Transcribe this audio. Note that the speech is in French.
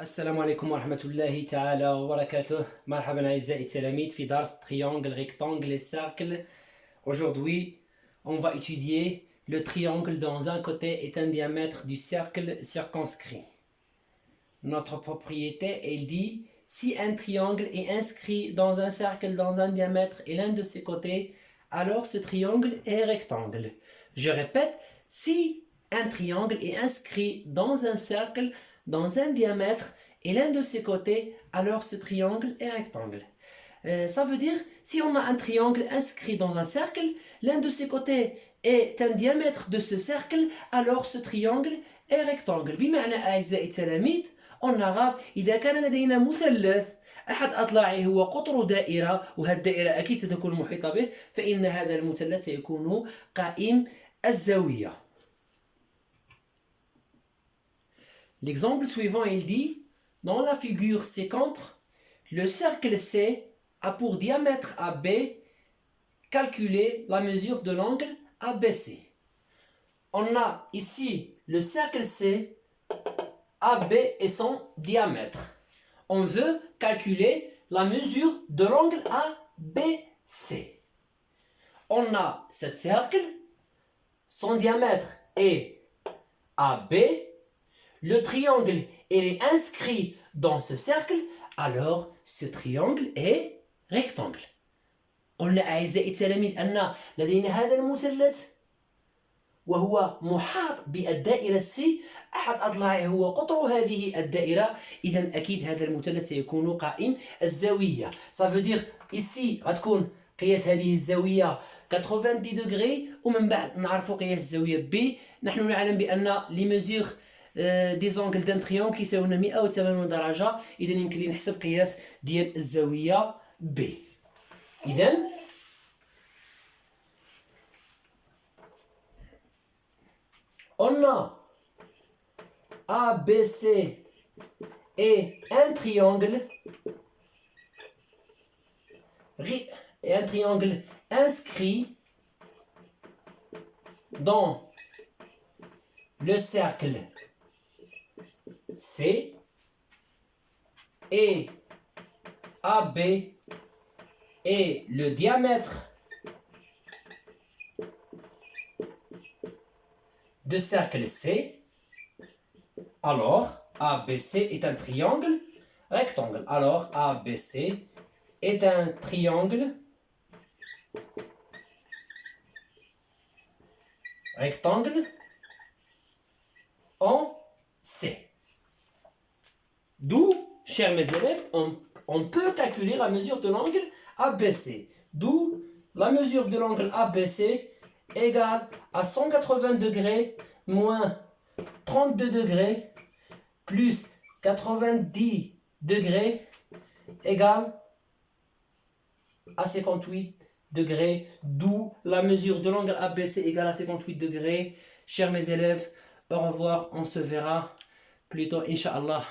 السلام عليكم ورحمة الله تعالى وبركاته. مرحبا أعزائي التلاميذ في درس triangle, rectangle et cercle. Aujourd'hui, on va étudier le triangle dont un côté est un diamètre du cercle circonscrit. Notre propriété, elle dit, si un triangle est inscrit dans un cercle dans un diamètre et l'un de ses côtés, alors ce triangle est rectangle. Je répète, si un triangle est inscrit dans un cercle dans un diamètre et l'un de ses côtés, alors ce triangle est rectangle. Ça veut dire, si on a un triangle inscrit dans un cercle, l'un de ses côtés est un diamètre de ce cercle, alors ce triangle est rectangle. بمعنى أعزائي التلاميذ en arabe إذا كان لدينا مثلث أحد أضلاعه هو قطر دائرة وهذه الدائرة أكيد ستكون محيطة به فإن هذا المثلث سيكون قائم الزاوية. L'exemple suivant, il dit, dans la figure ci-contre, le cercle C a pour diamètre AB, calculer la mesure de l'angle ABC. On a ici le cercle C, AB et son diamètre. On veut calculer la mesure de l'angle ABC. On a ce cercle, son diamètre est AB, le triangle est inscrit dans ce cercle, alors ce triangle est rectangle. قلنا أعزائي التلاميذ أن لدينا هذا المثلث وهو محاط بالدائرة C، أحد أضلاعه هو قطر هذه الدائرة، إذا أكيد هذا المثلث سيكون قائم الزاوية. Ça veut dire ici غتكون قياس هذه الزاوية 90 degrés ومن بعد نعرفوا قياس الزاوية B. نحن نعلم بأن les mesures des angles d'un triangle كيساوينا 180 درجة، إذا يمكن لي نحسب قياس ديال الزاوية B. إذا on a ABC et un triangle inscrit dans le cercle C et AB et le diamètre de cercle C, alors ABC est un triangle rectangle. Alors ABC est un triangle rectangle en C. D'où, chers mes élèves, on peut calculer la mesure de l'angle ABC. D'où la mesure de l'angle ABC égale à 180 degrés moins 32 degrés plus 90 degrés égale à 58 degrés. D'où la mesure de l'angle ABC égale à 58 degrés. Chers mes élèves, au revoir, on se verra plutôt, Inch'Allah.